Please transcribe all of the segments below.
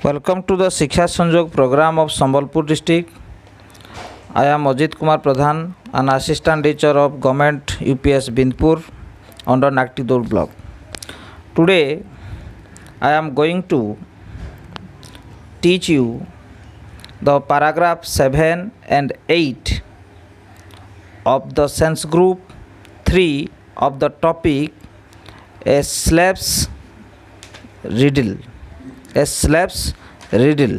Welcome to the Shiksha Sanjog program of Sambalpur district. I am Ajit Kumar Pradhan, an assistant teacher of Government UPS Bindpur under Naktidol block. Today I am going to teach you the paragraph 7 and 8 of the sense group 3 of the topic a slave's riddle. A slave's riddle.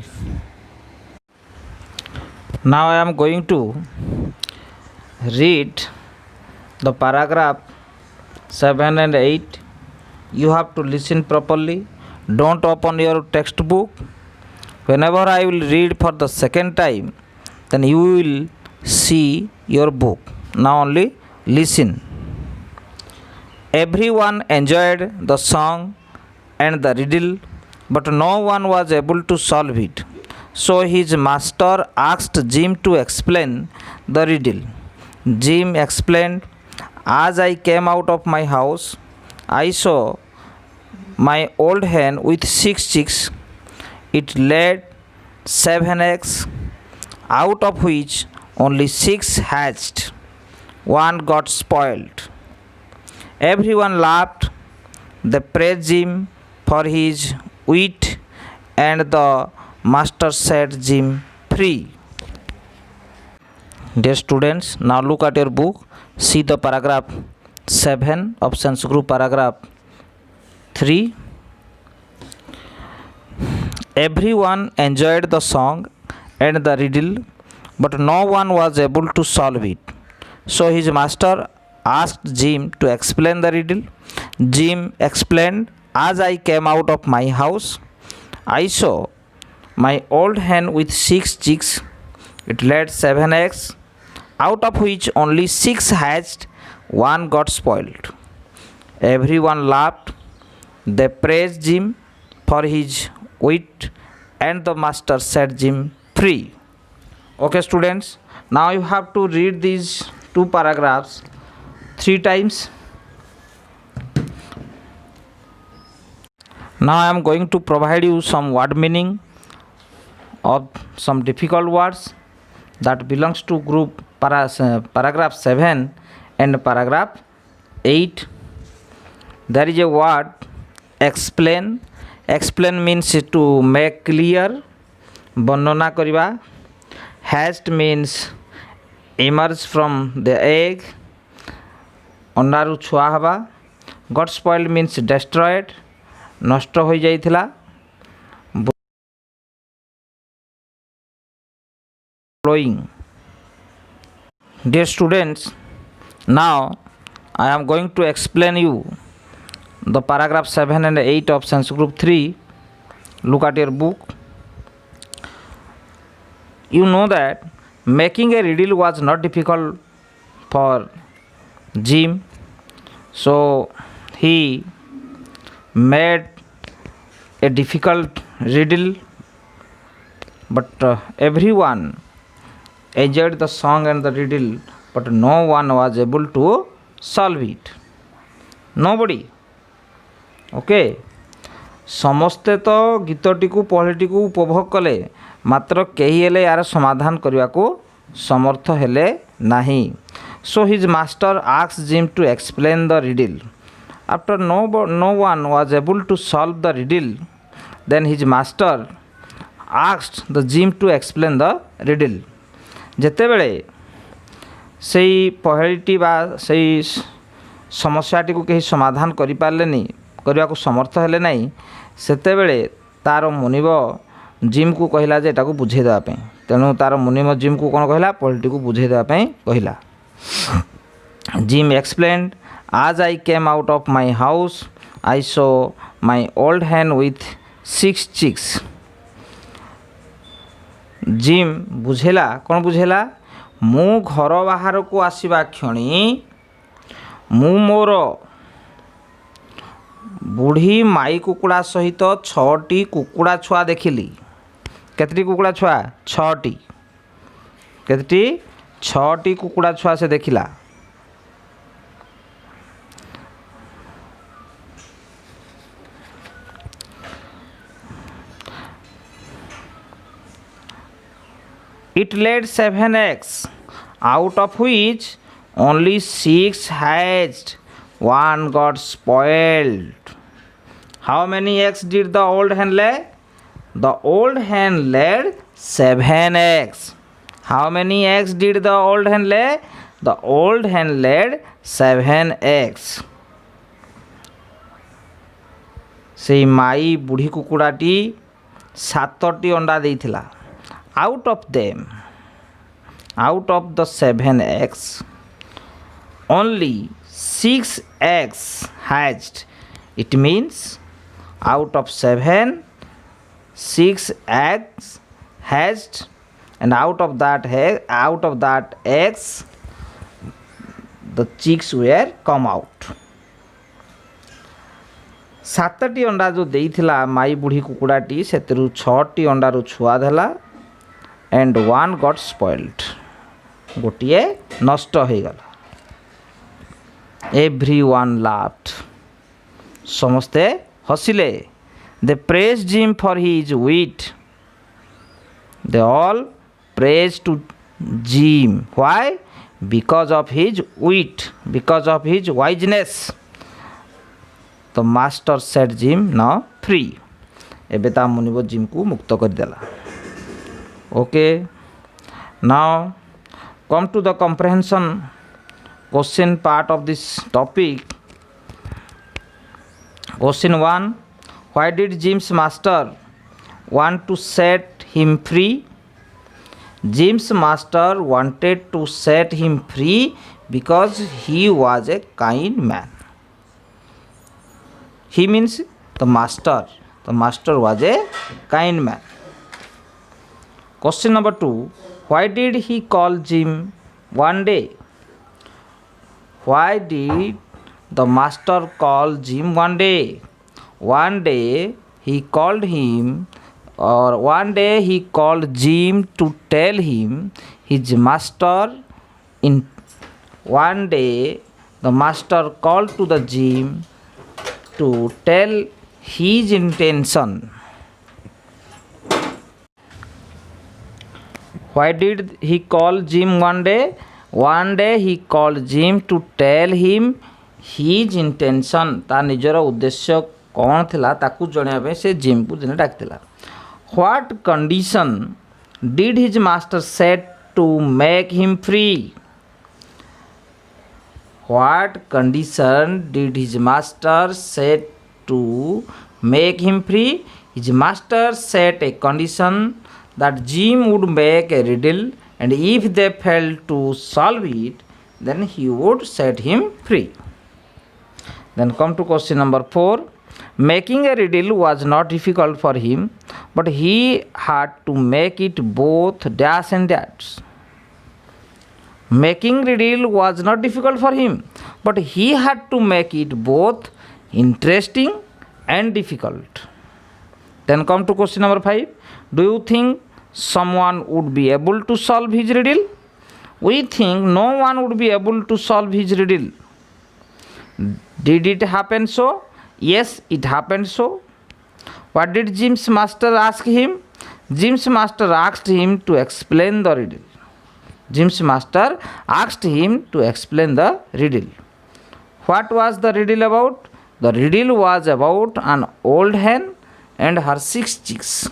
Now I am going to read the paragraph 7 and 8. You have to listen properly. Don't open your textbook. Whenever I will read for the second time, then you will see your book. Now only listen. Everyone enjoyed the song and the riddle, but no one was able to solve it. So his master asked Jim to explain the riddle. Jim explained, "As I came out of my house, I saw my old hen with 6 chicks. It laid 7 eggs, out of which only 6 hatched. One got spoiled." Everyone laughed. They praised Jim for his wit, and the master set Jim free. Dear students, now look at your book. See the paragraph 7 of sense group paragraph 3. Everyone enjoyed the song and the riddle, but no one was able to solve it. So his master asked Jim to explain the riddle. Jim explained, "As I came out of my house, I saw my old hen with 6 chicks. It laid 7 eggs, out of which only 6 hatched. One got spoiled." Everyone laughed. They praised Jim for his wit, and the master set Jim free. Okay, students, now you have to read these two paragraphs 3 times. Now I am going to provide you some word meaning of some difficult words that belongs to group paragraph 7 and paragraph 8. There is a word explain. Explain means to make clear, ବର୍ଣ୍ଣନା କରିବା. Hatched means emerge from the egg, ଅଣ୍ଡାରୁ ଛୁଆ ହେବା. Got spoiled means destroyed, ନଷ୍ଟ ହୋଇଯାଇଥିଲା. Blowing. Dear students, now I am going to explain you the paragraph 7 and 8 of sense group 3. Look at your book. You know that making a riddle was not difficult for Jim, so he made a difficult riddle, but everyone enjoyed the song and the riddle, but no one was able to solve it. Nobody. Okay, ସମସ୍ତେ ତ ଗୀତଟିକୁ ପଢ଼ିଟିକୁ ଉପଭୋଗ କଲେ, ମାତ୍ର କେହି ହେଲେ ଏହାର ସମାଧାନ କରିବାକୁ ସମର୍ଥ ହେଲେ ନାହିଁ. So his master asked Jim to explain the riddle. After no one was able to solve the riddle, then his master asked the Jim to explain the riddle. ଯେତେବେଳେ ସେଇ ପହେଳିଟି ବା ସେଇ ସମସ୍ୟାଟିକୁ କେହି ସମାଧାନ କରିପାରିଲେନି, କରିବାକୁ ସମର୍ଥ ହେଲେ ନାହିଁ, ସେତେବେଳେ ତା'ର ମୁନିବ ଜିମ୍କୁ କହିଲା ଯେ ଏଟାକୁ ବୁଝେଇ ଦେବା ପାଇଁ. ତେଣୁ ତା'ର ମୁନିବ ଜିମ୍କୁ କ'ଣ କହିଲା? ପହେଳିଟିକୁ ବୁଝେଇ ଦେବା ପାଇଁ କହିଲା. Jim explained, "As I came out of my house, I saw my old hen with 6 chicks." Gym ବୁଝେଇଲା. କ'ଣ ବୁଝେଇଲା? ମୁଁ ଘର ବାହାରକୁ ଆସିବା କ୍ଷଣି ମୁଁ ମୋର ବୁଢ଼ୀ ମାଇ କୁକୁଡ଼ା ସହିତ 6ଟି କୁକୁଡ଼ା ଛୁଆ ଦେଖିଲି. କେତେଟି କୁକୁଡ଼ା ଛୁଆ? 6ଟି. କେତେଟି? 6ଟି କୁକୁଡ଼ା ଛୁଆ ସେ ଦେଖିଲା. It laid 7 eggs, out of which only 6 hatched. One got spoiled. How many eggs did the old hen lay? The old hen laid 7 eggs. How many eggs did the old hen lay? The old hen laid 7 eggs. ସେଇ ମାଇ ବୁଢ଼ୀ କୁକୁଡ଼ାଟି 7ଟି ଅଣ୍ଡା ଦେଇଥିଲା. Out of the 7 eggs, only 6 eggs hatched. It means out of 7, 6 eggs hatched, and out of that eggs the chicks were come out. 7ଟି ଅଣ୍ଡା ଯେଉଁ ଦେଇଥିଲା ମାଇ ବୁଢ଼ୀ କୁକୁଡ଼ାଟି ସେଥିରୁ 6ଟି ଅଣ୍ଡାରୁ ଛୁଆ ଦେଲା and one got spoiled. ଗୋଟିଏ ନଷ୍ଟ ହୋଇଗଲା. Everyone laughed. ସମସ୍ତେ ହସିଲେ. They praised Jim for his wit. They all praised to Jim. Why? Because of his wit, because of his wiseness. The master set Jim now free. ଏବେ ତା ମୁନିବ ଜିମ୍କୁ ମୁକ୍ତ କରିଦେଲା. Okay. Now come to the comprehension question part of this topic. Question 1. Why did Jim's master want to set him free? Jim's master wanted to set him free because he was a kind man. He means the master. The master was a kind man. Question number 2. Why did he call Jim one day? Why did the master call Jim one day? One day he called Jim to tell him his master in. One day the master called to the Jim to tell his intention. Why did he call Jim one day? One day he called Jim to tell him his intention. ता निजर उद्देश्य कौन थिला ताकू जणाया पे से gym को दिने डाकथिला. What condition did his master set to make him free? What condition did his master set to make him free? His master set a condition that Jim would make a riddle, and if they failed to solve it, then he would set him free. Then come to question number 4. Making a riddle was not difficult for him, but he had to make it both dash and dash. Making riddle was not difficult for him, but he had to make it both interesting and difficult. Then come to question number 5. Do you think someone would be able to solve his riddle? We think no one would be able to solve his riddle. Did it happen so? Yes, it happened so. What did Jim's master ask him? Jim's master asked him to explain the riddle. Jim's master asked him to explain the riddle. What was the riddle about? The riddle was about an old hen and her 6 chicks.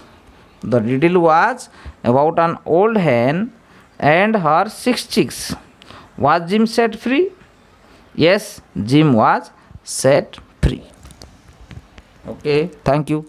The riddle was about an old hen and her 6 chicks. Was Jim set free? Yes, Jim was set free. Okay, thank you.